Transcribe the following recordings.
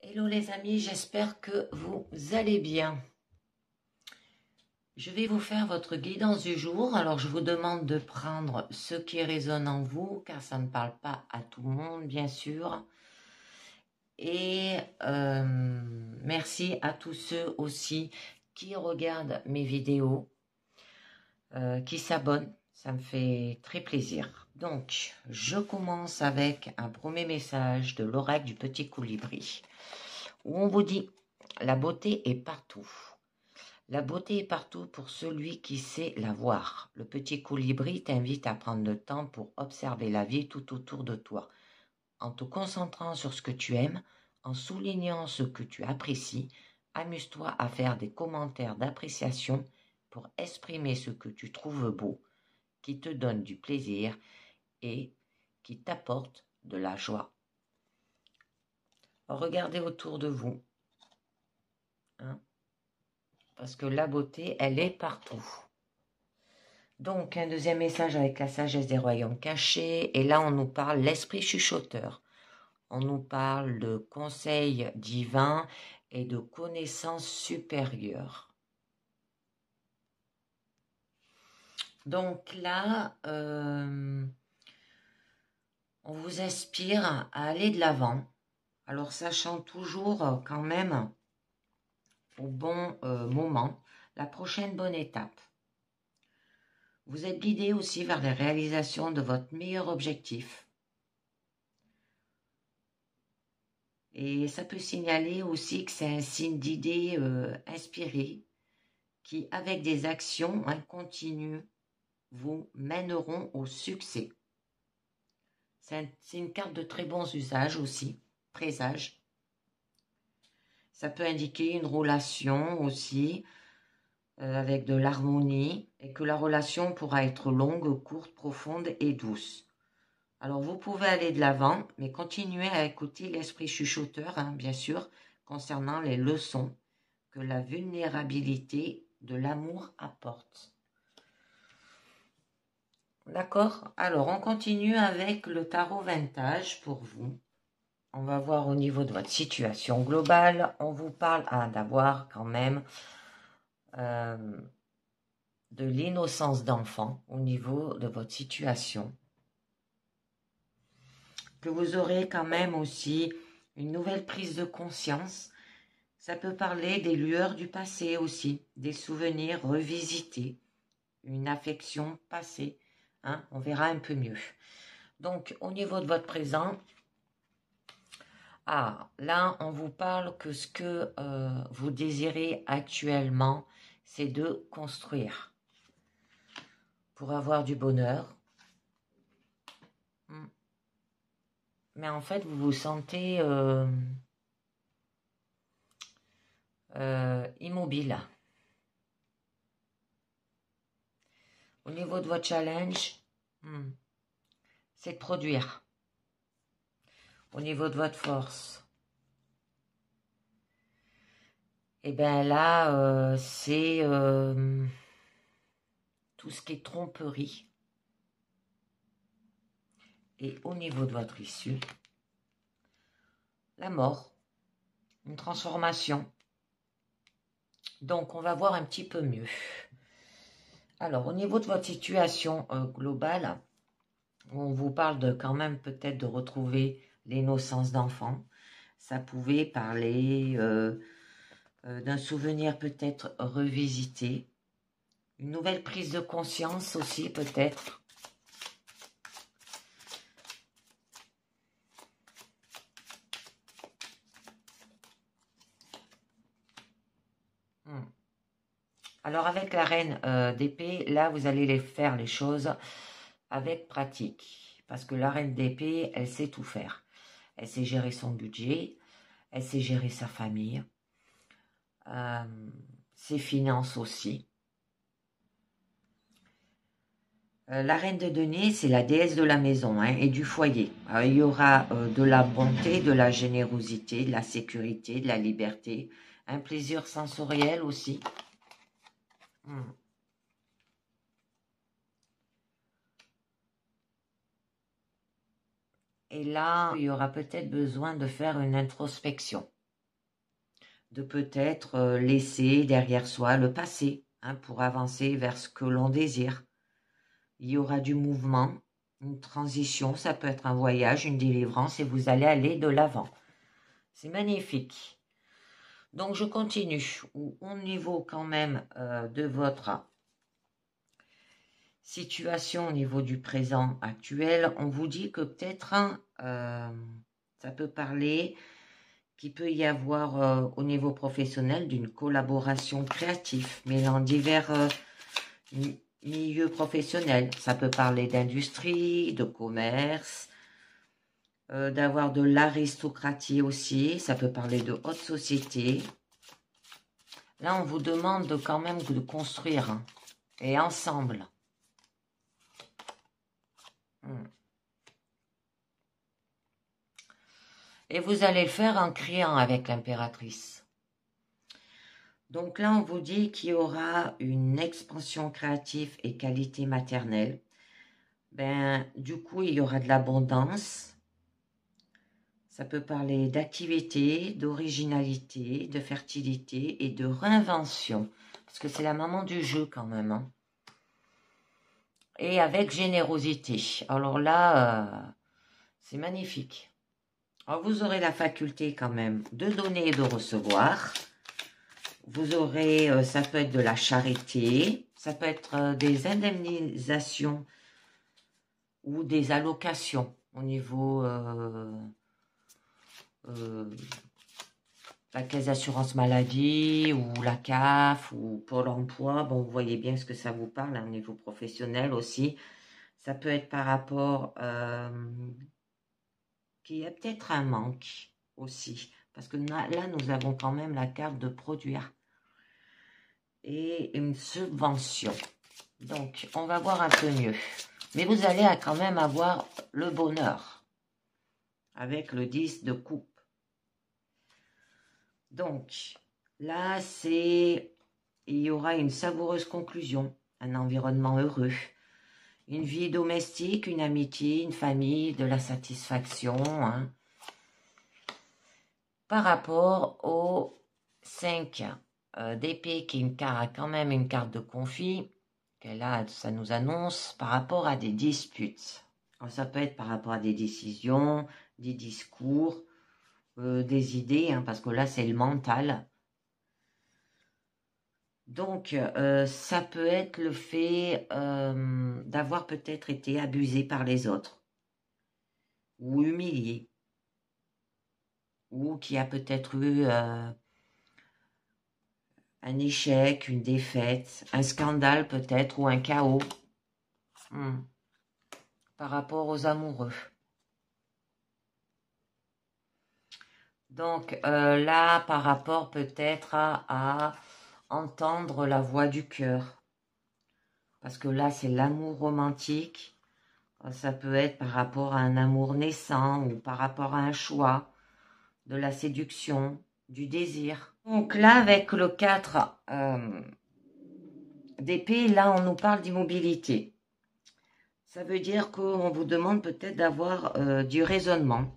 Hello les amis, j'espère que vous allez bien. Je vais vous faire votre guidance du jour. Alors je vous demande de prendre ce qui résonne en vous, car ça ne parle pas à tout le monde, bien sûr. Et merci à tous ceux aussi qui regardent mes vidéos, qui s'abonnent. Ça me fait très plaisir. Donc, je commence avec un premier message de l'oracle du petit colibri, où on vous dit « La beauté est partout ». La beauté est partout pour celui qui sait la voir. Le petit colibri t'invite à prendre le temps pour observer la vie tout autour de toi, en te concentrant sur ce que tu aimes, en soulignant ce que tu apprécies. Amuse-toi à faire des commentaires d'appréciation pour exprimer ce que tu trouves beau, qui te donne du plaisir et qui t'apporte de la joie. Regardez autour de vous. Parce que la beauté, elle est partout. Donc, un deuxième message avec la sagesse des royaumes cachés. Et là, on nous parle l'esprit chuchoteur. On nous parle de conseils divins et de connaissances supérieures. Donc là, on vous inspire à aller de l'avant. Alors, sachant toujours quand même au bon moment la prochaine bonne étape. Vous êtes guidé aussi vers la réalisation de votre meilleur objectif. Et ça peut signaler aussi que c'est un signe d'idées inspirées qui, avec des actions continues, vous mèneront au succès. C'est une carte de très bons usages aussi, présage. Ça peut indiquer une relation aussi avec de l'harmonie et que la relation pourra être longue, courte, profonde et douce. Alors, vous pouvez aller de l'avant, mais continuez à écouter l'esprit chuchoteur, bien sûr, concernant les leçons que la vulnérabilité de l'amour apporte. D'accord? Alors, on continue avec le tarot vintage pour vous. On va voir au niveau de votre situation globale. On vous parle d'avoir quand même de l'innocence d'enfant au niveau de votre situation. Que vous aurez quand même aussi une nouvelle prise de conscience. Ça peut parler des lueurs du passé aussi, des souvenirs revisités, une affection passée. On verra un peu mieux. Donc, au niveau de votre présent, là, on vous parle que ce que vous désirez actuellement, c'est de construire pour avoir du bonheur. Mais en fait, vous vous sentez immobile. Au niveau de votre challenge, c'est de produire. Au niveau de votre force, et bien là, c'est tout ce qui est tromperie. Et au niveau de votre issue, la mort, une transformation. Donc, on va voir un petit peu mieux. Alors, au niveau de votre situation globale, on vous parle de quand même peut-être de retrouver l'innocence d'enfant. Ça pouvait parler d'un souvenir peut-être revisité. Une nouvelle prise de conscience aussi peut-être. Alors avec la reine d'épée, là vous allez faire les choses avec pratique. Parce que la reine d'épée, elle sait tout faire. Elle sait gérer son budget, elle sait gérer sa famille, ses finances aussi. La reine de denier, c'est la déesse de la maison et du foyer. Il y aura de la bonté, de la générosité, de la sécurité, de la liberté, un plaisir sensoriel aussi. Et là, il y aura peut-être besoin de faire une introspection. de peut-être laisser derrière soi le passé, hein, pour avancer vers ce que l'on désire. Il y aura du mouvement, une transition, ça peut être un voyage, une délivrance, et vous allez aller de l'avant. C'est magnifique. Donc je continue. Au niveau quand même de votre situation, au niveau du présent actuel, on vous dit que peut-être ça peut parler qu'il peut y avoir au niveau professionnel d'une collaboration créative, mêlant divers milieux professionnels. Ça peut parler d'industrie, de commerce, d'avoir de l'aristocratie aussi. Ça peut parler de haute société. Là, on vous demande quand même de construire, hein, et ensemble. Et vous allez le faire en criant avec l'impératrice. Donc là, on vous dit qu'il y aura une expansion créative et qualité maternelle. Du coup, il y aura de l'abondance. Ça peut parler d'activité, d'originalité, de fertilité et de réinvention. Parce que c'est la maman du jeu quand même, hein. Et avec générosité. Alors là, c'est magnifique. Alors vous aurez la faculté quand même de donner et de recevoir. Vous aurez, ça peut être de la charité, ça peut être des indemnisations ou des allocations au niveau la caisse d'assurance maladie ou la CAF ou Pôle emploi. Bon, vous voyez bien ce que ça vous parle, hein, au niveau professionnel aussi. Ça peut être par rapport qu'il y a peut-être un manque aussi. Parce que là, nous avons quand même la carte de produire. Et une subvention. Donc, on va voir un peu mieux. Mais vous allez quand même avoir le bonheur. Avec le 10 de coupe. Donc, là, il y aura une savoureuse conclusion. Un environnement heureux. Une vie domestique, une amitié, une famille, de la satisfaction, hein. Par rapport au 5 d'épée, qui a quand même une carte de conflit, que là, ça nous annonce par rapport à des disputes. Alors, ça peut être par rapport à des décisions, des discours, des idées, hein, parce que là, c'est le mental. Donc, ça peut être le fait d'avoir peut-être été abusé par les autres, ou humilié, ou qui a peut-être eu un échec, une défaite, un scandale peut-être, ou un chaos par rapport aux amoureux. Donc là, par rapport peut-être à entendre la voix du cœur. Parce que là, c'est l'amour romantique. Ça peut être par rapport à un amour naissant ou par rapport à un choix, de la séduction, du désir. Donc là, avec le 4 d'épée, là, on nous parle d'immobilité. Ça veut dire qu'on vous demande peut-être d'avoir du raisonnement.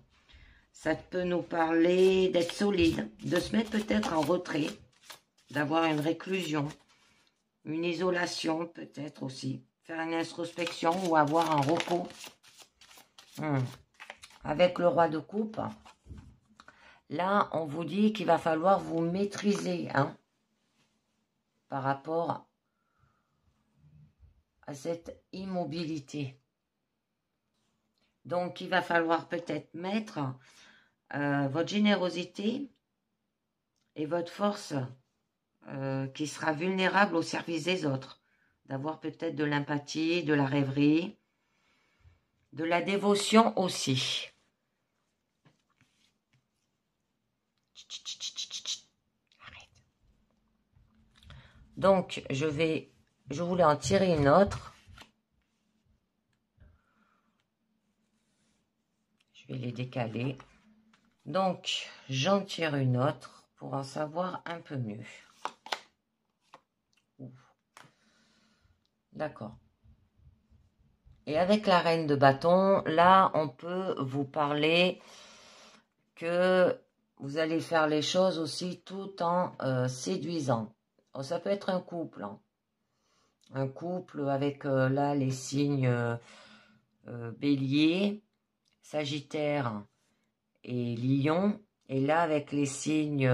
Ça peut nous parler d'être solide, de se mettre peut-être en retrait, d'avoir une réclusion, une isolation peut-être aussi, faire une introspection ou avoir un repos. Avec le roi de coupe, là, on vous dit qu'il va falloir vous maîtriser, hein, par rapport à cette immobilité. Donc, il va falloir peut-être mettre votre générosité et votre force qui sera vulnérable au service des autres. D'avoir peut-être de l'empathie, de la rêverie, de la dévotion aussi. Arrête. Donc, je voulais en tirer une autre. Je vais les décaler. Donc, j'en tire une autre pour en savoir un peu mieux. D'accord. Et avec la reine de bâton, là, on peut vous parler que vous allez faire les choses aussi tout en séduisant. Alors, ça peut être un couple, hein. Un couple avec là les signes Bélier, Sagittaire et Lion. Et là avec les signes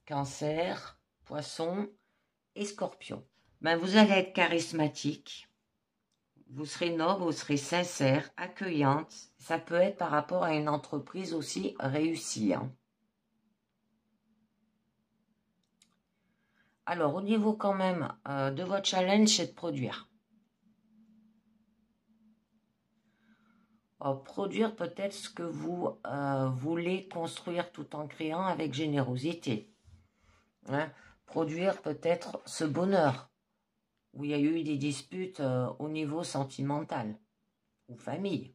Cancer, Poisson et Scorpion. Ben, vous allez être charismatique. Vous serez noble, vous serez sincère, accueillante. Ça peut être par rapport à une entreprise aussi réussie, hein. Alors, au niveau quand même de votre challenge, c'est de produire. Produire peut-être ce que vous voulez construire tout en créant avec générosité. Hein? Produire peut-être ce bonheur où il y a eu des disputes au niveau sentimental ou famille.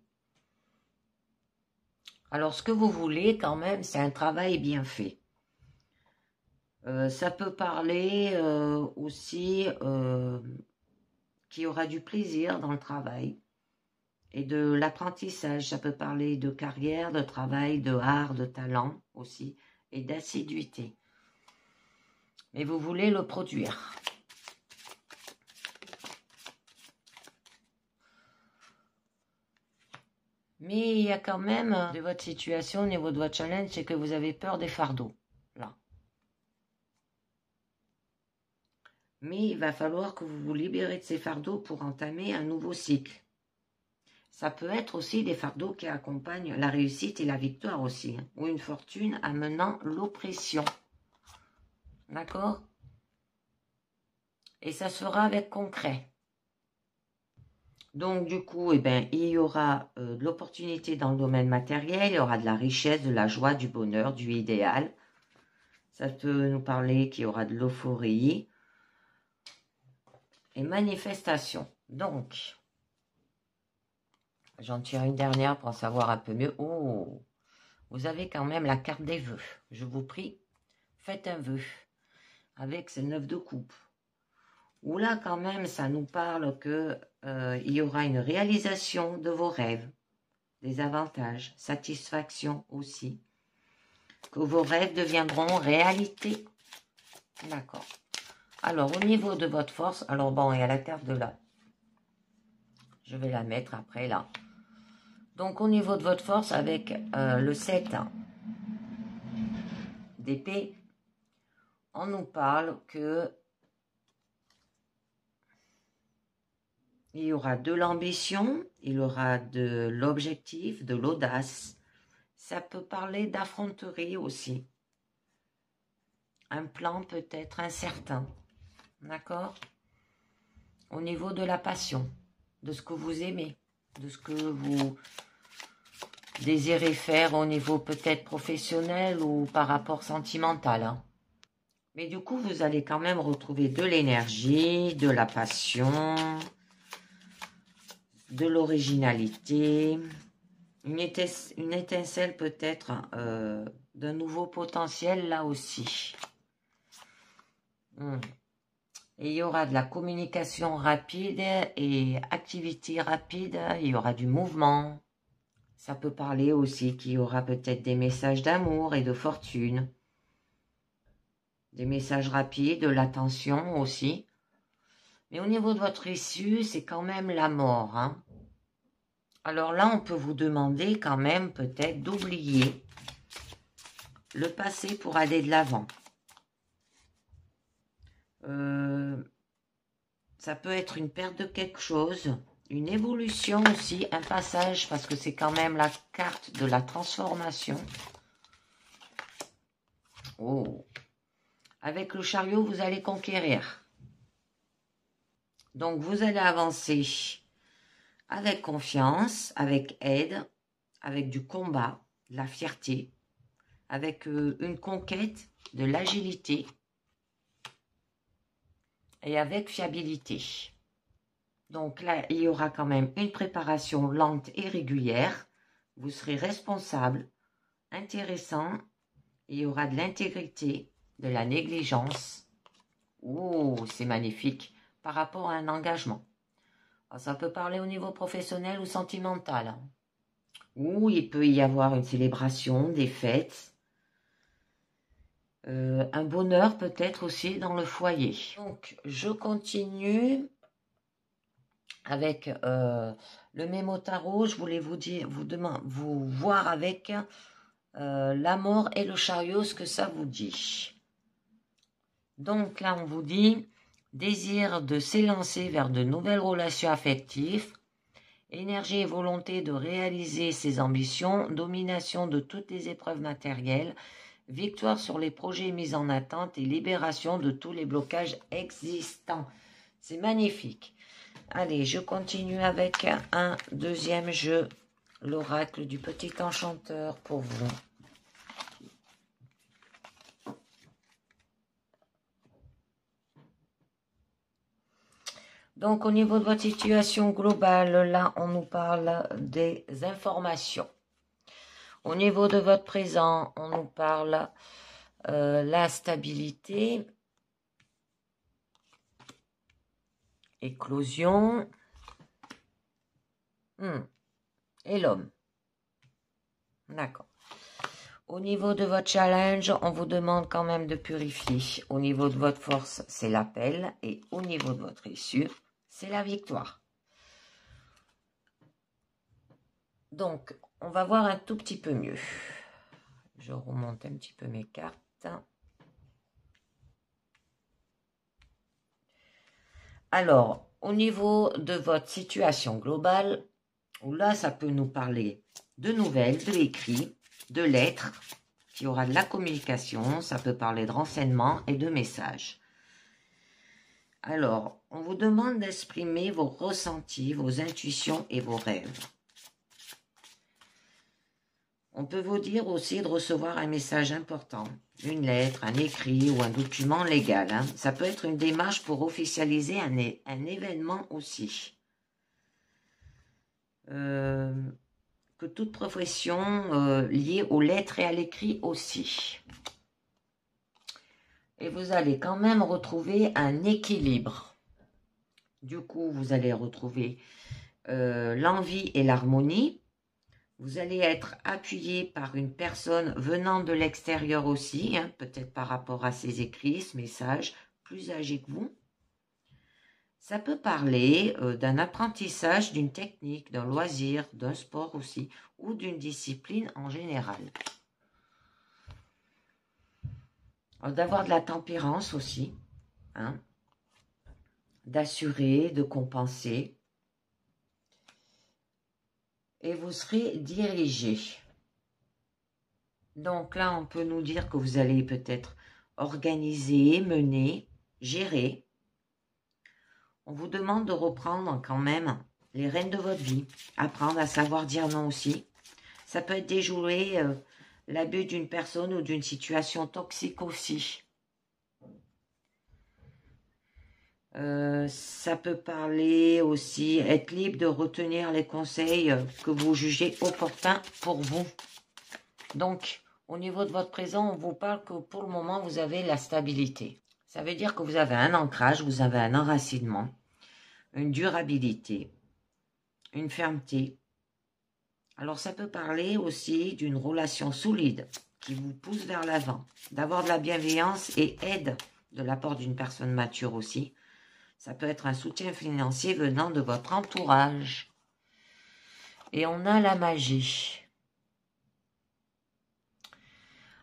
Alors, ce que vous voulez quand même, c'est un travail bien fait. Ça peut parler aussi qu'il y aura du plaisir dans le travail et de l'apprentissage. Ça peut parler de carrière, de travail, de art, de talent aussi et d'assiduité. Mais vous voulez le produire. Mais il y a quand même de votre situation au niveau de votre challenge, c'est que vous avez peur des fardeaux. Là. Mais il va falloir que vous vous libérez de ces fardeaux pour entamer un nouveau cycle. Ça peut être aussi des fardeaux qui accompagnent la réussite et la victoire aussi, hein, ou une fortune amenant l'oppression. D'accord? Et ça se fera avec concret. Donc du coup, eh ben, il y aura de l'opportunité dans le domaine matériel, il y aura de la richesse, de la joie, du bonheur, du idéal. Ça peut nous parler qu'il y aura de l'euphorie et manifestation. Donc, j'en tire une dernière pour en savoir un peu mieux. Oh, vous avez quand même la carte des vœux. Je vous prie, faites un vœu avec ce 9 de coupe. Où là, quand même, ça nous parle que il y aura une réalisation de vos rêves, des avantages, satisfaction aussi, que vos rêves deviendront réalité. D'accord. Alors, au niveau de votre force, alors bon, il y a la carte de là. Je vais la mettre après là. Donc, au niveau de votre force, avec le 7 d'épée, on nous parle que il y aura de l'ambition, il y aura de l'objectif, de l'audace. Ça peut parler d'affronterie aussi. Un plan peut-être incertain. D'accord? Au niveau de la passion, de ce que vous aimez, de ce que vous désirez faire au niveau peut-être professionnel ou par rapport sentimental, hein. Mais du coup, vous allez quand même retrouver de l'énergie, de la passion, de l'originalité, une étincelle peut-être d'un nouveau potentiel là aussi. Et il y aura de la communication rapide et activité rapide, il y aura du mouvement. Ça peut parler aussi qu'il y aura peut-être des messages d'amour et de fortune. Des messages rapides, de l'attention aussi. Mais au niveau de votre issue, c'est quand même la mort, hein. Alors là, on peut vous demander quand même peut-être d'oublier le passé pour aller de l'avant. Ça peut être une perte de quelque chose, une évolution aussi, un passage, parce que c'est quand même la carte de la transformation. Oh. Avec le chariot, vous allez conquérir. Donc, vous allez avancer avec confiance, avec aide, avec du combat, de la fierté, avec une conquête, de l'agilité et avec fiabilité. Donc là, il y aura quand même une préparation lente et régulière. Vous serez responsable, intéressant. Il y aura de l'intégrité, de la négligence. Oh, c'est magnifique par rapport à un engagement. Alors, ça peut parler au niveau professionnel ou sentimental. Ou il peut y avoir une célébration, des fêtes. un bonheur peut-être aussi dans le foyer. Donc, je continue avec le mémo tarot. Je voulais vous dire, vous voir avec la mort et le chariot, ce que ça vous dit. Donc là, on vous dit désir de s'élancer vers de nouvelles relations affectives, énergie et volonté de réaliser ses ambitions, domination de toutes les épreuves matérielles, victoire sur les projets mis en attente et libération de tous les blocages existants. C'est magnifique. Allez, je continue avec un deuxième jeu, l'oracle du petit enchanteur pour vous. Donc, au niveau de votre situation globale, là, on nous parle des informations. Au niveau de votre présent, on nous parle la stabilité, éclosion, et l'homme. D'accord. Au niveau de votre challenge, on vous demande quand même de purifier. Au niveau de votre force, c'est l'appel. Et au niveau de votre issue, c'est la victoire. Donc, on va voir un tout petit peu mieux. Je remonte un petit peu mes cartes. Alors, au niveau de votre situation globale, là, ça peut nous parler de nouvelles, de l'écrit, de lettres, qui aura de la communication, ça peut parler de renseignements et de messages. Alors, on vous demande d'exprimer vos ressentis, vos intuitions et vos rêves. On peut vous dire aussi de recevoir un message important, une lettre, un écrit ou un document légal. Ça peut être une démarche pour officialiser un événement aussi. Que toute profession liée aux lettres et à l'écrit aussi. Et vous allez quand même retrouver un équilibre. Du coup, vous allez retrouver l'envie et l'harmonie. Vous allez être appuyé par une personne venant de l'extérieur aussi, peut-être par rapport à ses écrits, ce message, plus âgé que vous. Ça peut parler d'un apprentissage, d'une technique, d'un loisir, d'un sport aussi, ou d'une discipline en général. D'avoir de la tempérance aussi, d'assurer, de compenser. Et vous serez dirigé. Donc là, on peut nous dire que vous allez peut-être organiser, mener, gérer. On vous demande de reprendre quand même les rênes de votre vie, apprendre à savoir dire non aussi. Ça peut être déjouer l'abus d'une personne ou d'une situation toxique aussi. Ça peut parler aussi, être libre de retenir les conseils que vous jugez opportuns pour vous. Donc, au niveau de votre présent, on vous parle que pour le moment, vous avez la stabilité. Ça veut dire que vous avez un ancrage, vous avez un enracinement, une durabilité, une fermeté. Alors, ça peut parler aussi d'une relation solide qui vous pousse vers l'avant, d'avoir de la bienveillance et aide de la part d'une personne mature aussi. Ça peut être un soutien financier venant de votre entourage. Et on a la magie.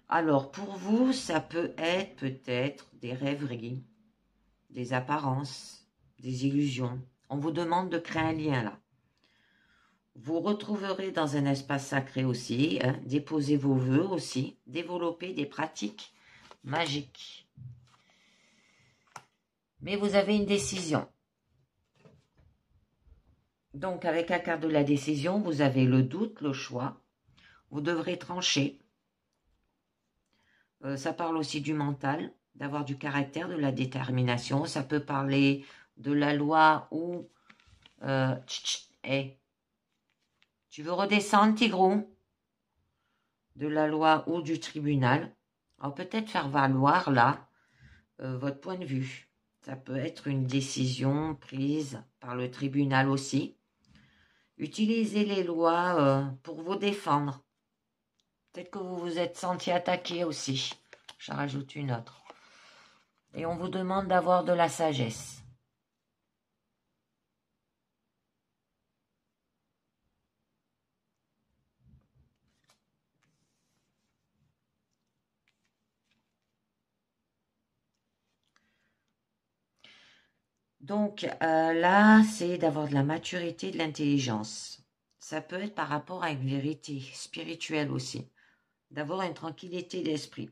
Alors, pour vous, ça peut être peut-être des rêveries, des apparences, des illusions. On vous demande de créer un lien là. Vous retrouverez dans un espace sacré aussi, déposer vos vœux aussi, développer des pratiques magiques. Mais vous avez une décision. Donc, avec la carte de la décision, vous avez le doute, le choix. Vous devrez trancher. Ça parle aussi du mental, d'avoir du caractère, de la détermination. Ça peut parler de la loi ou... tu veux redescendre, Tigrou? De la loi ou du tribunal. Alors peut-être faire valoir là votre point de vue. Ça peut être une décision prise par le tribunal aussi. Utilisez les lois pour vous défendre. Peut-être que vous vous êtes senti attaqué aussi. J'en rajoute une autre. Et on vous demande d'avoir de la sagesse. Donc là, c'est d'avoir de la maturité, de l'intelligence. Ça peut être par rapport à une vérité spirituelle aussi. D'avoir une tranquillité d'esprit.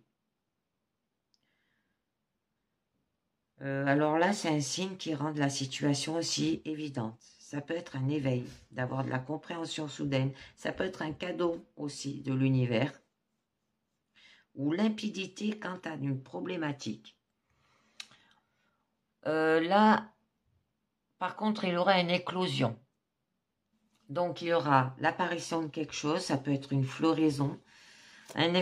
Alors là, c'est un signe qui rend la situation aussi évidente. Ça peut être un éveil, d'avoir de la compréhension soudaine. Ça peut être un cadeau aussi de l'univers. Ou limpidité quant à une problématique. Là, par contre, il y aura une éclosion. Donc, il y aura l'apparition de quelque chose. Ça peut être une floraison. Un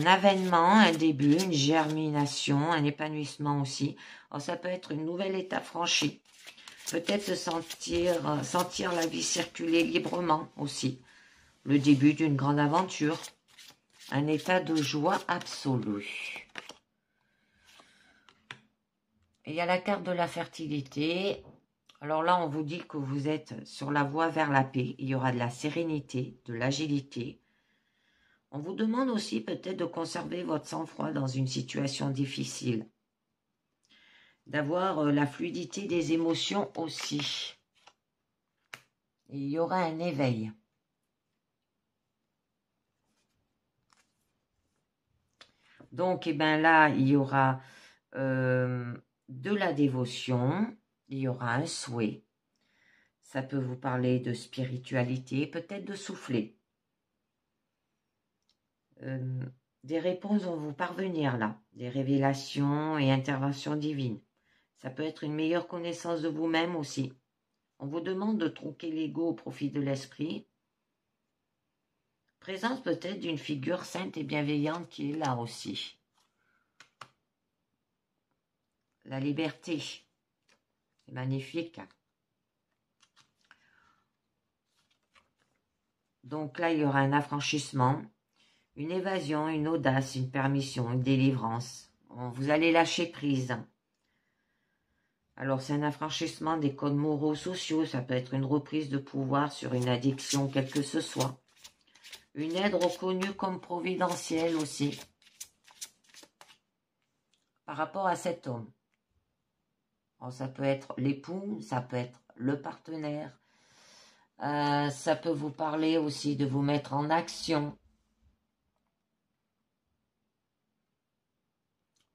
avènement, un début, une germination, un épanouissement aussi. Alors, ça peut être une nouvelle étape franchie. Peut-être sentir la vie circuler librement aussi. Le début d'une grande aventure. Un état de joie absolue. Et il y a la carte de la fertilité. Alors là, on vous dit que vous êtes sur la voie vers la paix. Il y aura de la sérénité, de l'agilité. On vous demande aussi peut-être de conserver votre sang-froid dans une situation difficile. D'avoir la fluidité des émotions aussi. Et il y aura un éveil. Donc, là, il y aura de la dévotion, il y aura un souhait. Ça peut vous parler de spiritualité, peut-être de souffler. Des réponses vont vous parvenir là, des révélations et interventions divines. Ça peut être une meilleure connaissance de vous-même aussi. On vous demande de tronquer l'ego au profit de l'esprit. Présence peut-être d'une figure sainte et bienveillante qui est là aussi. La liberté, c'est magnifique. Donc là, il y aura un affranchissement, une évasion, une audace, une permission, une délivrance. Vous allez lâcher prise. Alors, c'est un affranchissement des codes moraux, sociaux. Ça peut être une reprise de pouvoir sur une addiction, quelle que ce soit. Une aide reconnue comme providentielle aussi. Par rapport à cet homme. Alors, ça peut être l'époux, ça peut être le partenaire. Ça peut vous parler aussi de vous mettre en action.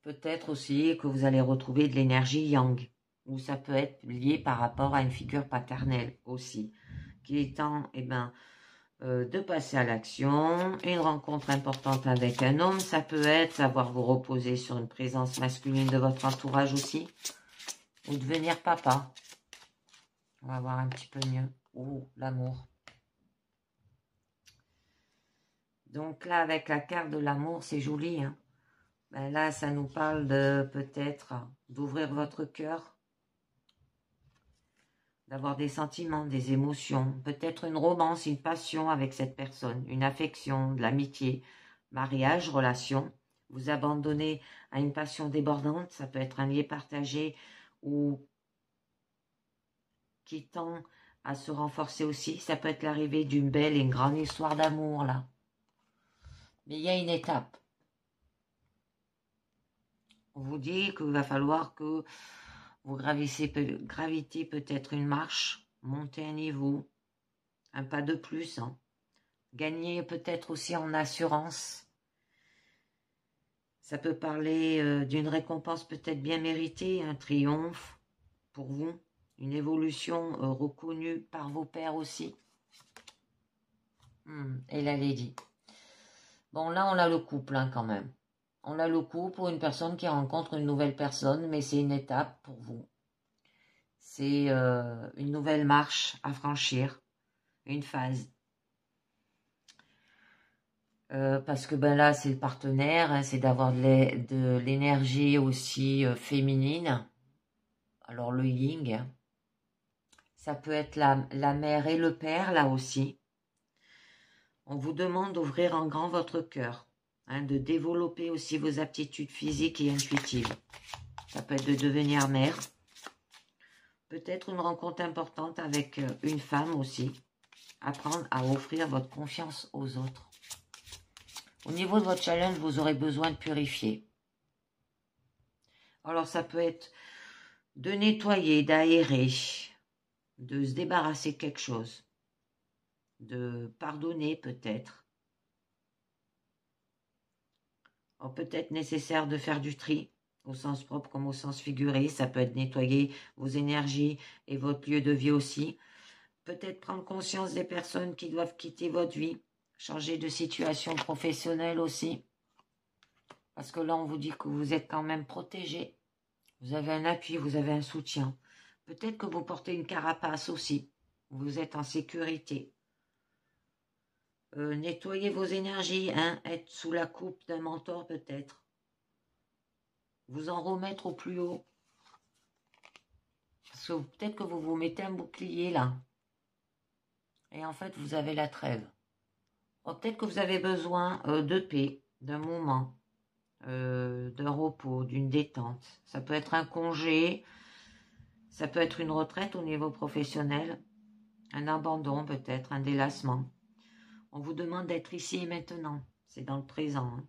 Peut-être aussi que vous allez retrouver de l'énergie yang. Ou ça peut être lié par rapport à une figure paternelle aussi. Qu'il est temps, de passer à l'action. Une rencontre importante avec un homme, ça peut être savoir vous reposer sur une présence masculine de votre entourage aussi. Ou devenir papa. On va voir un petit peu mieux. Oh, l'amour. Donc là, avec la carte de l'amour, c'est joli. Hein. Là, ça nous parle de peut-être d'ouvrir votre cœur. D'avoir des sentiments, des émotions. Peut-être une romance, une passion avec cette personne. Une affection, de l'amitié, mariage, relation. Vous abandonner à une passion débordante. Ça peut être un lien partagé ou qui tend à se renforcer aussi. Ça peut être l'arrivée d'une belle et une grande histoire d'amour, là. Mais il y a une étape. On vous dit qu'il va falloir que vous gravitez peut-être une marche, montez un niveau, un pas de plus. Hein. Gagnez peut-être aussi en assurance. Ça peut parler d'une récompense peut-être bien méritée, un triomphe pour vous. Une évolution reconnue par vos pairs aussi. Et la lady. Bon, là, on a le couple hein, quand même. On a le couple pour une personne qui rencontre une nouvelle personne, mais c'est une étape pour vous. C'est une nouvelle marche à franchir, une phase. Parce que là, c'est le partenaire, hein, c'est d'avoir de l'énergie aussi féminine. Alors, le yin, ça peut être la mère et le père, là aussi. On vous demande d'ouvrir en grand votre cœur. hein, de développer aussi vos aptitudes physiques et intuitives. Ça peut être de devenir mère. Peut-être une rencontre importante avec une femme aussi. Apprendre à offrir votre confiance aux autres. Au niveau de votre challenge, vous aurez besoin de purifier. Alors ça peut être de nettoyer, d'aérer, de se débarrasser de quelque chose, de pardonner peut-être. Peut-être nécessaire de faire du tri, au sens propre comme au sens figuré. Ça peut être nettoyer vos énergies et votre lieu de vie aussi. Peut-être prendre conscience des personnes qui doivent quitter votre vie, changer de situation professionnelle aussi. Parce que là, on vous dit que vous êtes quand même protégé. Vous avez un appui, vous avez un soutien. Peut-être que vous portez une carapace aussi. Vous êtes en sécurité. Nettoyez vos énergies, hein, être sous la coupe d'un mentor peut-être. Vous en remettre au plus haut. Parce que peut-être que vous vous mettez un bouclier là. Et en fait, vous avez la trêve. Peut-être que vous avez besoin de paix, d'un moment, d'un repos, d'une détente. Ça peut être un congé, ça peut être une retraite au niveau professionnel, un abandon peut-être, un délassement. On vous demande d'être ici et maintenant, c'est dans le présent. Hein.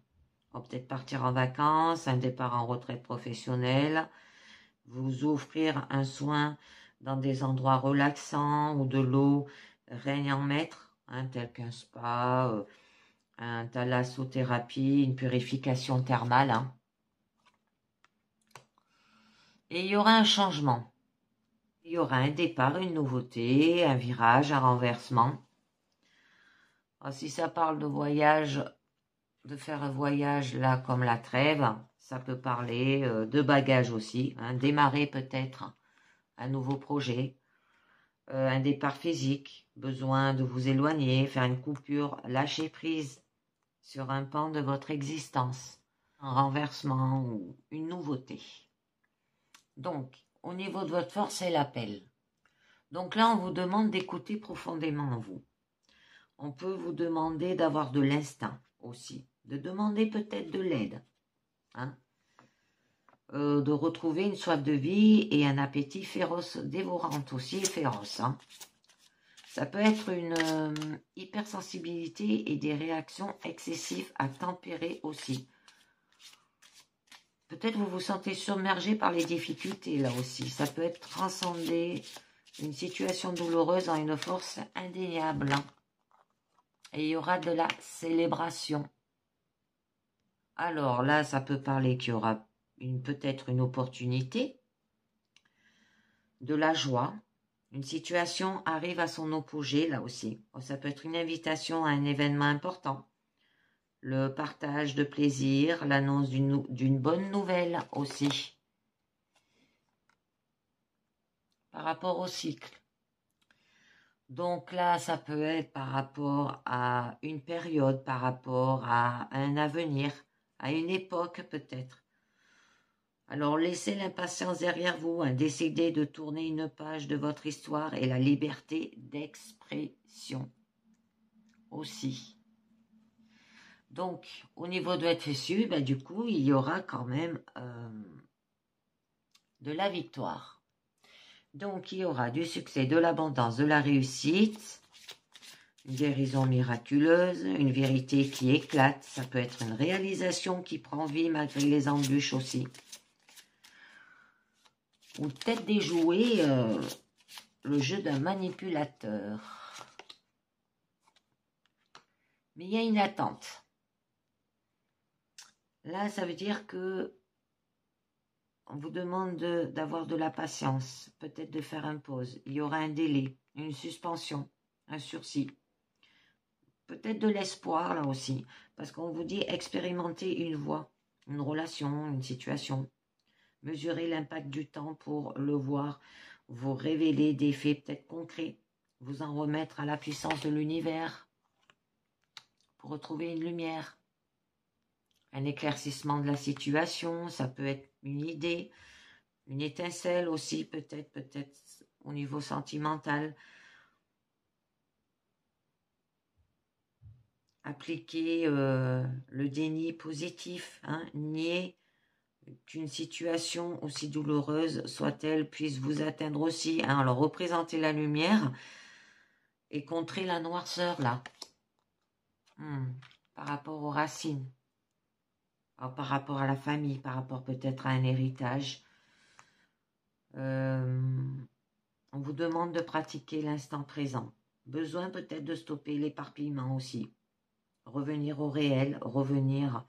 On va peut-être partir en vacances, un départ en retraite professionnelle, vous offrir un soin dans des endroits relaxants où de l'eau règne en maître, hein, tel qu'un spa, un thalassothérapie, une purification thermale. Hein. Et il y aura un changement. Il y aura un départ, une nouveauté, un virage, un renversement. Alors, si ça parle de voyage, de faire un voyage là comme la trêve, ça peut parler de bagages aussi, hein, démarrer peut-être un nouveau projet, un départ physique, besoin de vous éloigner, faire une coupure, lâcher prise sur un pan de votre existence, un renversement ou une nouveauté. Donc, au niveau de votre force, c'est l'appel. Donc là, on vous demande d'écouter profondément en vous. On peut vous demander d'avoir de l'instinct aussi, de demander peut-être de l'aide, hein, de retrouver une soif de vie et un appétit féroce, dévorant aussi et féroce. Hein. Ça peut être une hypersensibilité et des réactions excessives à tempérer aussi. Peut-être vous vous sentez submergé par les difficultés là aussi. Ça peut être transcender une situation douloureuse en une force indéniable. Et il y aura de la célébration. Alors là, ça peut parler qu'il y aura peut-être une opportunité, de la joie. Une situation arrive à son apogée là aussi. Ça peut être une invitation à un événement important. Le partage de plaisir, l'annonce d'une bonne nouvelle aussi. Par rapport au cycle. Donc là, ça peut être par rapport à une période, par rapport à un avenir, à une époque peut-être. Alors laissez l'impatience derrière vous, hein, décidez de tourner une page de votre histoire et la liberté d'expression aussi. Donc, au niveau de votre FSU, du coup, il y aura quand même de la victoire. Donc, il y aura du succès, de l'abondance, de la réussite, une guérison miraculeuse, une vérité qui éclate. Ça peut être une réalisation qui prend vie malgré les embûches aussi. Ou peut-être déjouer le jeu d'un manipulateur. Mais il y a une attente. Là, ça veut dire que on vous demande d'avoir de la patience, peut-être de faire une pause. Il y aura un délai, une suspension, un sursis. Peut-être de l'espoir là aussi, parce qu'on vous dit expérimenter une voie, une relation, une situation. Mesurer l'impact du temps pour le voir, vous révéler des faits peut-être concrets, vous en remettre à la puissance de l'univers pour retrouver une lumière. Un éclaircissement de la situation, ça peut être une idée, une étincelle aussi, peut-être au niveau sentimental. appliquer le déni positif, hein, nier qu'une situation aussi douloureuse soit-elle puisse vous atteindre aussi. Hein. Alors représenter la lumière et contrer la noirceur là, par rapport aux racines, alors, par rapport à la famille, par rapport peut-être à un héritage. On vous demande de pratiquer l'instant présent. Besoin peut-être de stopper l'éparpillement aussi. Revenir au réel, revenir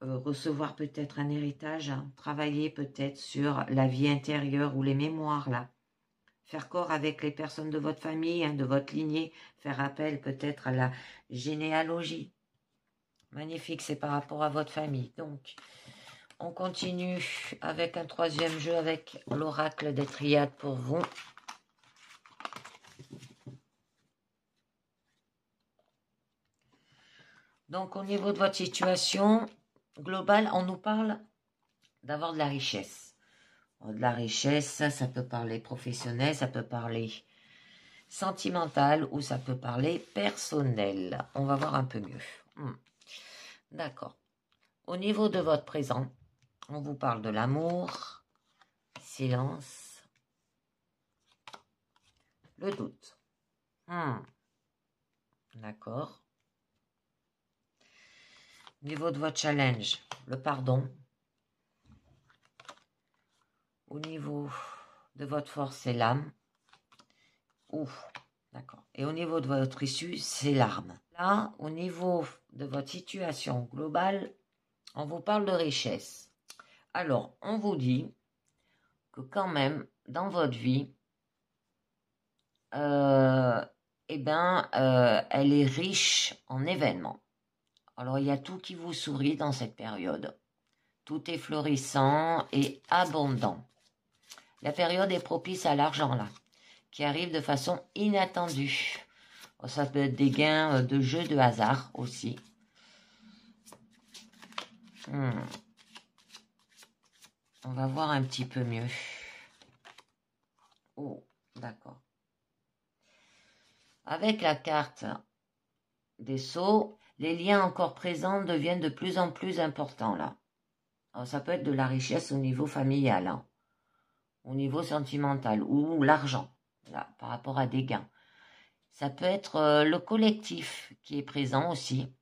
recevoir peut-être un héritage, hein, travailler peut-être sur la vie intérieure ou les mémoires là. Faire corps avec les personnes de votre famille, hein, de votre lignée, faire appel peut-être à la généalogie. Magnifique, c'est par rapport à votre famille. Donc, on continue avec un troisième jeu avec l'oracle des triades pour vous. Donc, au niveau de votre situation globale, on nous parle d'avoir de la richesse. De la richesse, ça peut parler professionnel, ça peut parler sentimental ou ça peut parler personnel. On va voir un peu mieux. D'accord. Au niveau de votre présent, on vous parle de l'amour, silence, le doute. D'accord. Au niveau de votre challenge, le pardon. Au niveau de votre force, c'est l'âme. D'accord. Et au niveau de votre issue, c'est l'arme. Là, au niveau de votre situation globale, on vous parle de richesse. Alors, on vous dit que quand même, dans votre vie, elle est riche en événements. Alors, il y a tout qui vous sourit dans cette période. Tout est florissant et abondant. La période est propice à l'argent, là, qui arrive de façon inattendue. Ça peut être des gains de jeux de hasard aussi. On va voir un petit peu mieux. Oh, d'accord. Avec la carte des sceaux, les liens encore présents deviennent de plus en plus importants là. Alors, ça peut être de la richesse au niveau familial, hein, au niveau sentimental ou l'argent, là, par rapport à des gains. Ça peut être le collectif qui est présent aussi.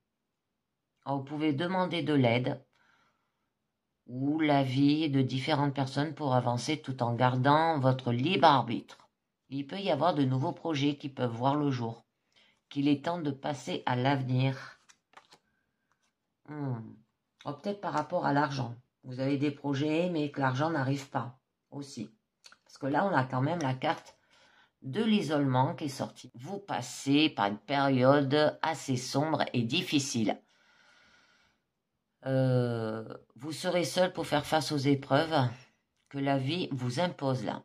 Alors, vous pouvez demander de l'aide ou l'avis de différentes personnes pour avancer tout en gardant votre libre arbitre. Il peut y avoir de nouveaux projets qui peuvent voir le jour, qu'il est temps de passer à l'avenir. Peut-être par rapport à l'argent. Vous avez des projets, mais que l'argent n'arrive pas aussi. Parce que là, on a quand même la carte de l'isolement qui est sortie. Vous passez par une période assez sombre et difficile. Vous serez seul pour faire face aux épreuves que la vie vous impose là.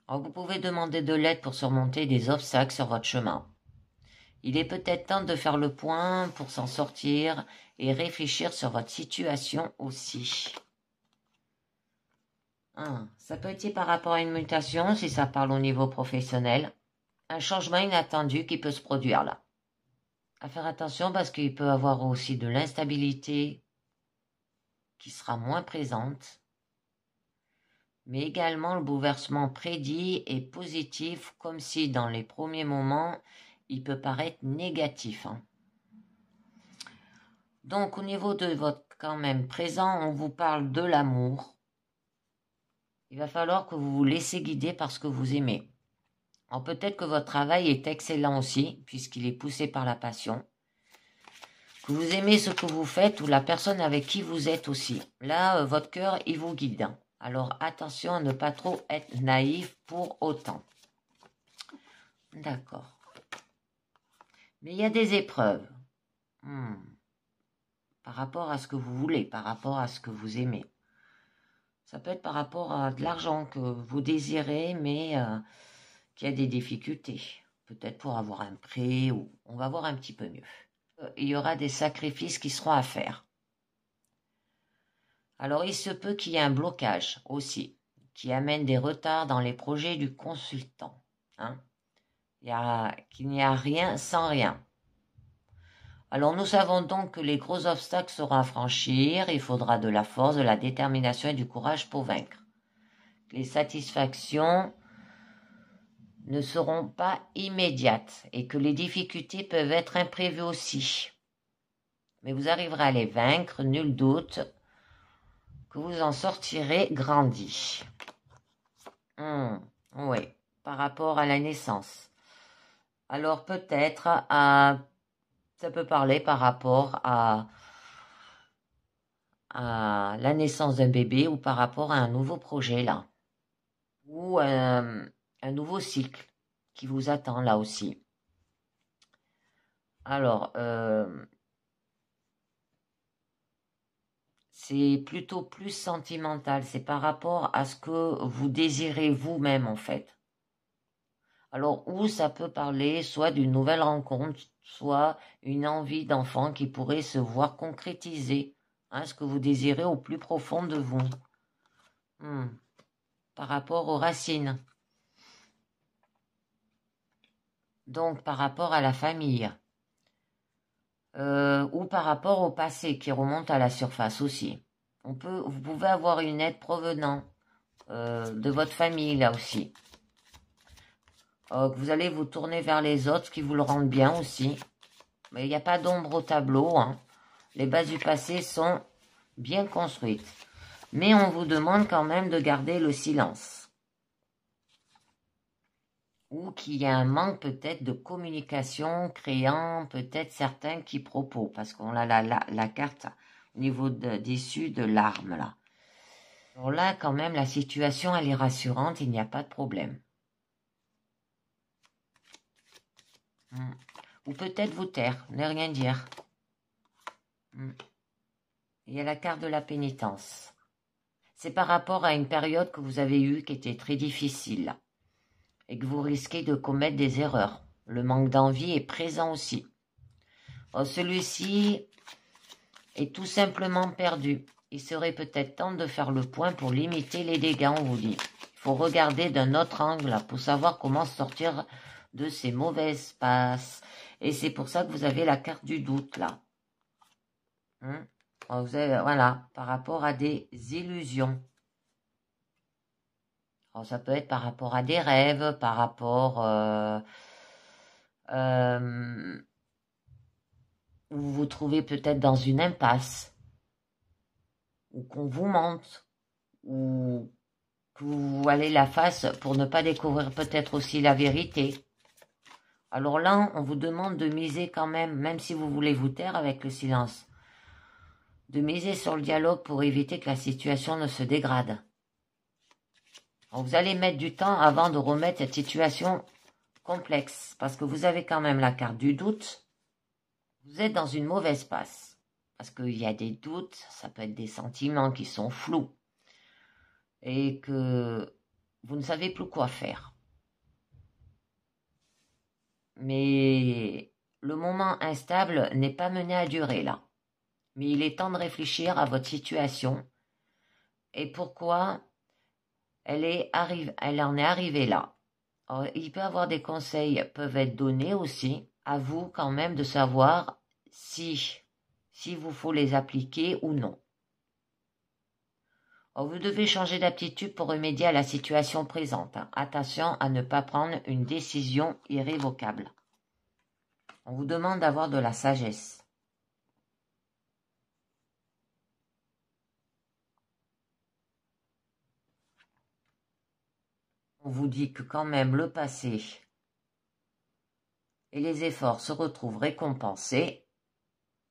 Alors, vous pouvez demander de l'aide pour surmonter des obstacles sur votre chemin. Il est peut-être temps de faire le point pour s'en sortir et réfléchir sur votre situation aussi. Ça peut être par rapport à une mutation, si ça parle au niveau professionnel. Un changement inattendu qui peut se produire là. À faire attention parce qu'il peut y avoir aussi de l'instabilité qui sera moins présente. Mais également le bouleversement prédit est positif, comme si dans les premiers moments, il peut paraître négatif. Donc au niveau de votre quand même présent, on vous parle de l'amour. Il va falloir que vous vous laissez guider par ce que vous aimez. Alors peut-être que votre travail est excellent aussi, puisqu'il est poussé par la passion. Que vous aimez ce que vous faites ou la personne avec qui vous êtes aussi. Là, votre cœur, il vous guide. Alors attention à ne pas trop être naïf pour autant. D'accord. Mais il y a des épreuves. Par rapport à ce que vous voulez, par rapport à ce que vous aimez. Ça peut être par rapport à de l'argent que vous désirez, mais qu'il y a des difficultés. Peut-être pour avoir un prêt, ou on va voir un petit peu mieux. Il y aura des sacrifices qui seront à faire. Alors, il se peut qu'il y ait un blocage aussi, qui amène des retards dans les projets du consultant. qu'il n'y a rien sans rien. Alors nous savons donc que les gros obstacles seront à franchir, il faudra de la force, de la détermination et du courage pour vaincre. Les satisfactions ne seront pas immédiates et que les difficultés peuvent être imprévues aussi. Mais vous arriverez à les vaincre, nul doute que vous en sortirez grandi. Oui, par rapport à la naissance. Alors peut-être ça peut parler par rapport à la naissance d'un bébé ou par rapport à un nouveau projet là. Ou un nouveau cycle qui vous attend là aussi. Alors, c'est plutôt plus sentimental, c'est par rapport à ce que vous désirez vous-même en fait. Alors, où ça peut parler soit d'une nouvelle rencontre, soit une envie d'enfant qui pourrait se voir concrétiser, ce que vous désirez au plus profond de vous. Par rapport aux racines. Donc, par rapport à la famille. Ou par rapport au passé qui remonte à la surface aussi. Vous pouvez avoir une aide provenant de votre famille là aussi. Vous allez vous tourner vers les autres qui vous le rendent bien aussi. Mais il n'y a pas d'ombre au tableau. Les bases du passé sont bien construites. Mais on vous demande quand même de garder le silence. Ou qu'il y a un manque peut-être de communication, créant peut-être certains quiproquos. Parce qu'on a la carte au niveau d'issue de l'arme là. Alors là, quand même, la situation elle est rassurante, il n'y a pas de problème. Ou peut-être vous taire, ne rien dire. Il y a la carte de la pénitence. C'est par rapport à une période que vous avez eue qui était très difficile et que vous risquez de commettre des erreurs. Le manque d'envie est présent aussi. Celui-ci est tout simplement perdu. Il serait peut-être temps de faire le point pour limiter les dégâts, on vous dit. Il faut regarder d'un autre angle pour savoir comment sortir de ces mauvaises passes. Et c'est pour ça que vous avez la carte du doute, là. Vous avez, voilà, par rapport à des illusions. Alors, ça peut être par rapport à des rêves, par rapport... vous vous trouvez peut-être dans une impasse, ou qu'on vous mente, ou que vous voilez la face pour ne pas découvrir peut-être aussi la vérité. Alors là, on vous demande de miser quand même si vous voulez vous taire avec le silence, de miser sur le dialogue pour éviter que la situation ne se dégrade. Alors vous allez mettre du temps avant de remettre cette situation complexe, parce que vous avez quand même la carte du doute. Vous êtes dans une mauvaise passe, parce qu'il y a des doutes, ça peut être des sentiments qui sont flous, et que vous ne savez plus quoi faire. Mais le moment instable n'est pas mené à durer là. Mais il est temps de réfléchir à votre situation et pourquoi elle en est arrivée là. Alors, il peut y avoir des conseils peuvent être donnés aussi à vous quand même de savoir si vous faut les appliquer ou non. Alors, vous devez changer d'aptitude pour remédier à la situation présente. Attention à ne pas prendre une décision irrévocable. On vous demande d'avoir de la sagesse. On vous dit que quand même le passé et les efforts se retrouvent récompensés.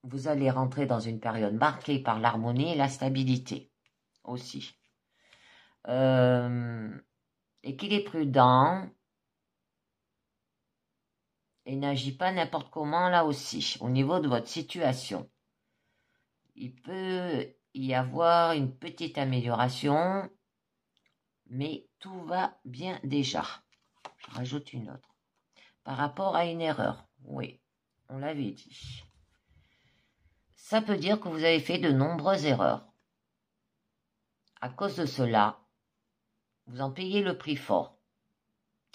Vous allez rentrer dans une période marquée par l'harmonie et la stabilité aussi. Et qu'il est prudent et n'agit pas n'importe comment là aussi, au niveau de votre situation. Il peut y avoir une petite amélioration, mais tout va bien déjà. Je rajoute une autre. Par rapport à une erreur, oui, on l'avait dit. Ça peut dire que vous avez fait de nombreuses erreurs. À cause de cela, vous en payez le prix fort.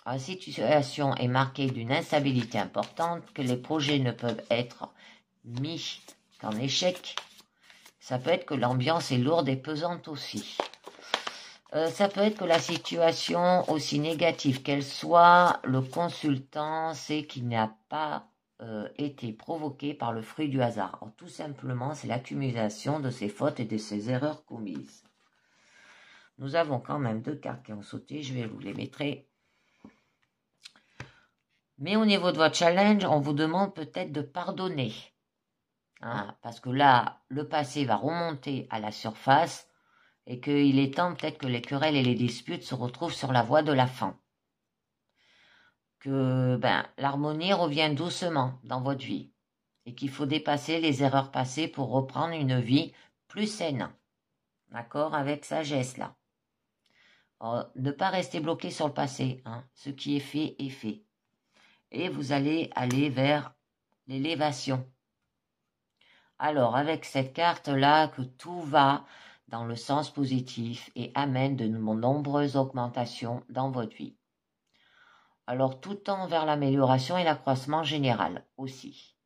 La situation est marquée d'une instabilité importante, que les projets ne peuvent être mis qu'en échec. Ça peut être que l'ambiance est lourde et pesante aussi. Ça peut être que la situation, aussi négative qu'elle soit, le consultant sait qu'il n'a pas été provoqué par le fruit du hasard. Alors, tout simplement, c'est l'accumulation de ses fautes et de ses erreurs commises. Nous avons quand même 2 cartes qui ont sauté, je vais vous les mettre. Mais au niveau de votre challenge, on vous demande peut-être de pardonner. Hein, parce que là, le passé va remonter à la surface et qu'il est temps peut-être que les querelles et les disputes se retrouvent sur la voie de la fin. Que l'harmonie revient doucement dans votre vie et qu'il faut dépasser les erreurs passées pour reprendre une vie plus saine. D'accord? Avec sagesse là. Alors, ne pas rester bloqué sur le passé. Hein. Ce qui est fait est fait. Et vous allez aller vers l'élévation. Alors, avec cette carte-là, que tout va dans le sens positif et amène de nombreuses augmentations dans votre vie. Alors, tout tend vers l'amélioration et l'accroissement général aussi.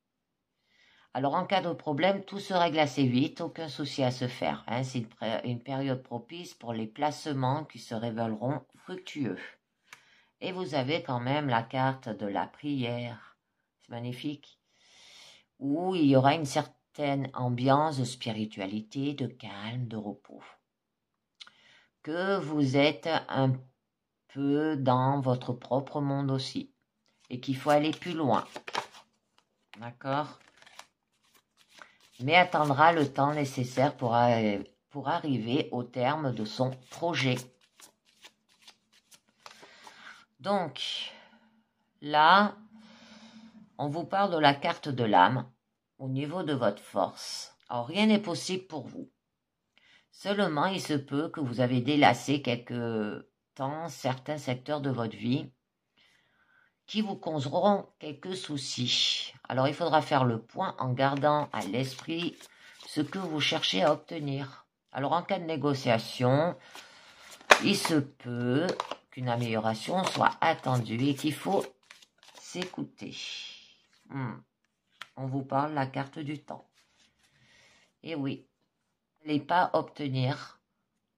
Alors, en cas de problème, tout se règle assez vite, aucun souci à se faire. Hein. C'est une période propice pour les placements qui se révéleront fructueux. Et vous avez quand même la carte de la prière. C'est magnifique. Où il y aura une certaine ambiance de spiritualité, de calme, de repos. Que vous êtes un peu dans votre propre monde aussi. Et qu'il faut aller plus loin. D'accord? Mais attendra le temps nécessaire pour arriver au terme de son projet. Donc, là, on vous parle de la carte de l'âme au niveau de votre force. Alors, rien n'est possible pour vous. Seulement, il se peut que vous avez délassé quelque temps certains secteurs de votre vie qui vous causeront quelques soucis. Alors, il faudra faire le point en gardant à l'esprit ce que vous cherchez à obtenir. Alors, en cas de négociation, il se peut qu'une amélioration soit attendue et qu'il faut s'écouter. On vous parle de la carte du temps. Et oui, vous n'allez pas obtenir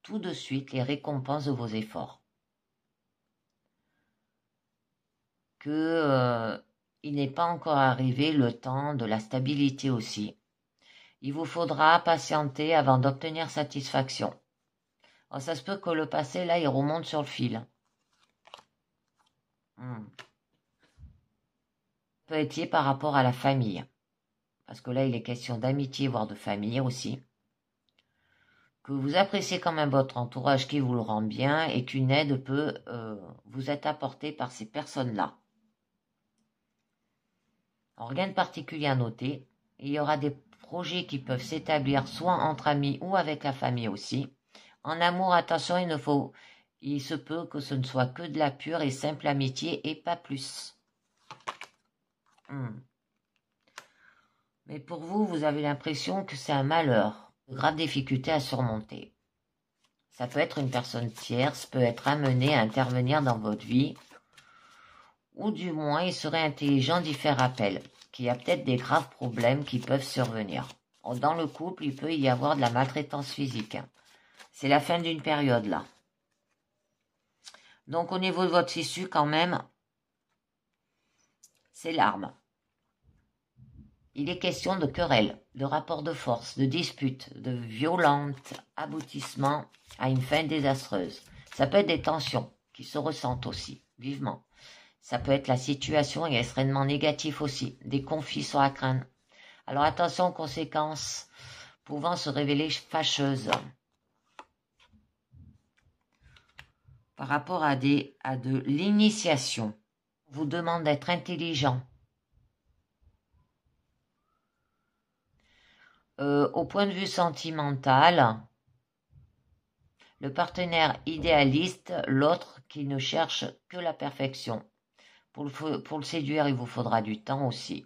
tout de suite les récompenses de vos efforts. Il n'est pas encore arrivé le temps de la stabilité aussi. Il vous faudra patienter avant d'obtenir satisfaction. Alors, ça se peut que le passé, là, il remonte sur le fil. Peut être lié par rapport à la famille. Parce que là, il est question d'amitié, voire de famille aussi. Que vous appréciez quand même votre entourage qui vous le rend bien et qu'une aide peut vous être apportée par ces personnes-là. Alors, rien de particulier à noter. Il y aura des projets qui peuvent s'établir soit entre amis ou avec la famille aussi. En amour, attention, il se peut que ce ne soit que de la pure et simple amitié et pas plus. Mais pour vous, vous avez l'impression que c'est un malheur, de graves difficultés à surmonter. Ça peut être une personne tierce, peut être amenée à intervenir dans votre vie, ou du moins il serait intelligent d'y faire appel, qu'il y a peut-être des graves problèmes qui peuvent survenir. Dans le couple, il peut y avoir de la maltraitance physique. C'est la fin d'une période là. Donc au niveau de votre tissu, quand même, c'est l'arme. Il est question de querelles, de rapports de force, de disputes, de violents aboutissements à une fin désastreuse. Ça peut être des tensions qui se ressentent aussi, vivement. Ça peut être la situation est extrêmement négative aussi. Des conflits sont à craindre. Alors attention aux conséquences pouvant se révéler fâcheuses. Par rapport à de l'initiation, on vous demande d'être intelligent. Au point de vue sentimental, le partenaire idéaliste, l'autre qui ne cherche que la perfection. Pour le séduire, il vous faudra du temps aussi.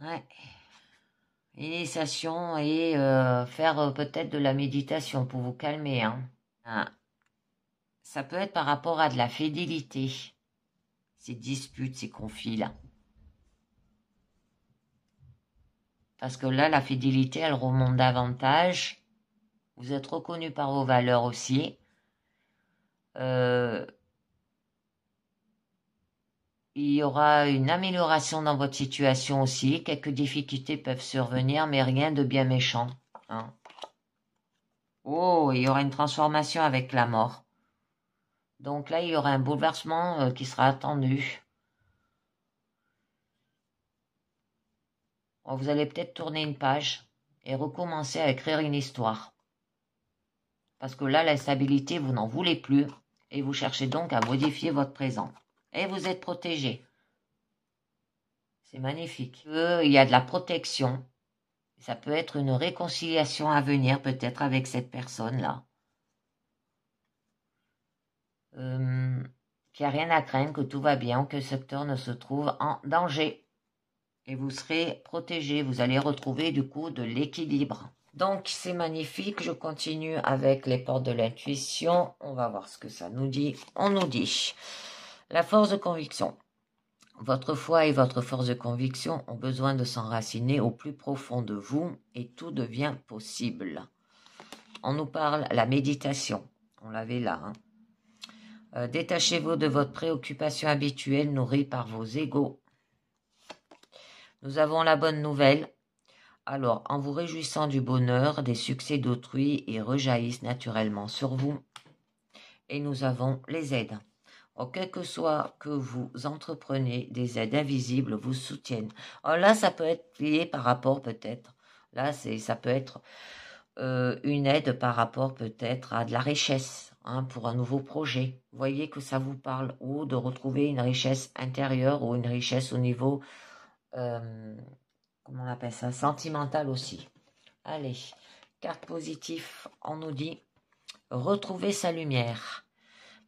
Ouais. Initiation et faire peut-être de la méditation pour vous calmer. Hein. Ah. Ça peut être par rapport à de la fidélité, ces disputes, ces conflits-là. Parce que là, la fidélité, elle remonte davantage. Vous êtes reconnu par vos valeurs aussi. Il y aura une amélioration dans votre situation aussi. Quelques difficultés peuvent survenir, mais rien de bien méchant. Hein. Oh, il y aura une transformation avec la mort. Donc là, il y aura un bouleversement qui sera attendu. Vous allez peut-être tourner une page et recommencer à écrire une histoire. Parce que là, la stabilité, vous n'en voulez plus. Et vous cherchez donc à modifier votre présent. Et vous êtes protégé. C'est magnifique. Il y a de la protection. Ça peut être une réconciliation à venir, peut-être, avec cette personne-là. Qu'il n'y a rien à craindre, que tout va bien, que ce secteur ne se trouve en danger. Et vous serez protégé. Vous allez retrouver, du coup, de l'équilibre. Donc, c'est magnifique. Je continue avec les portes de l'intuition. On va voir ce que ça nous dit. On nous dit la force de conviction. Votre foi et votre force de conviction ont besoin de s'enraciner au plus profond de vous et tout devient possible. On nous parle la méditation. On l'avait là. Hein. Détachez-vous de votre préoccupation habituelle nourrie par vos égos. Nous avons la bonne nouvelle. Alors, en vous réjouissant du bonheur, des succès d'autrui et rejaillissent naturellement sur vous. Et nous avons les aides. Quel que soit que vous entreprenez, des aides invisibles vous soutiennent. Alors là, ça peut être lié par rapport peut-être. Là, ça peut être une aide par rapport peut-être à de la richesse hein, pour un nouveau projet. Vous voyez que ça vous parle ou de retrouver une richesse intérieure ou une richesse au niveau, comment on appelle ça, sentimental aussi. Allez, carte positive, on nous dit retrouver sa lumière.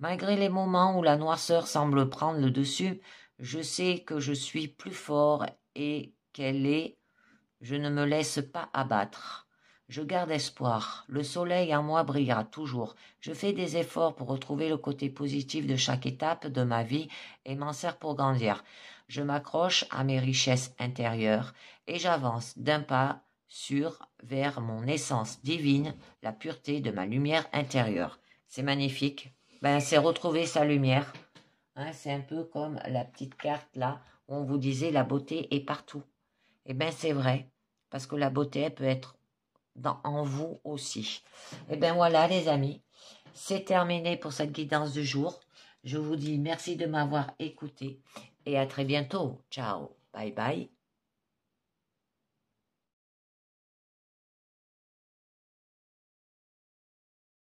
Malgré les moments où la noirceur semble prendre le dessus, je sais que je suis plus fort et je ne me laisse pas abattre. Je garde espoir. Le soleil en moi brillera toujours. Je fais des efforts pour retrouver le côté positif de chaque étape de ma vie et m'en sers pour grandir. Je m'accroche à mes richesses intérieures et j'avance d'un pas sûr vers mon essence divine, la pureté de ma lumière intérieure. C'est magnifique. C'est retrouver sa lumière. Hein, c'est un peu comme la petite carte là où on vous disait la beauté est partout. C'est vrai, parce que la beauté elle peut être en vous aussi. Voilà les amis, c'est terminé pour cette guidance du jour. Je vous dis merci de m'avoir écouté et à très bientôt. Ciao, bye bye.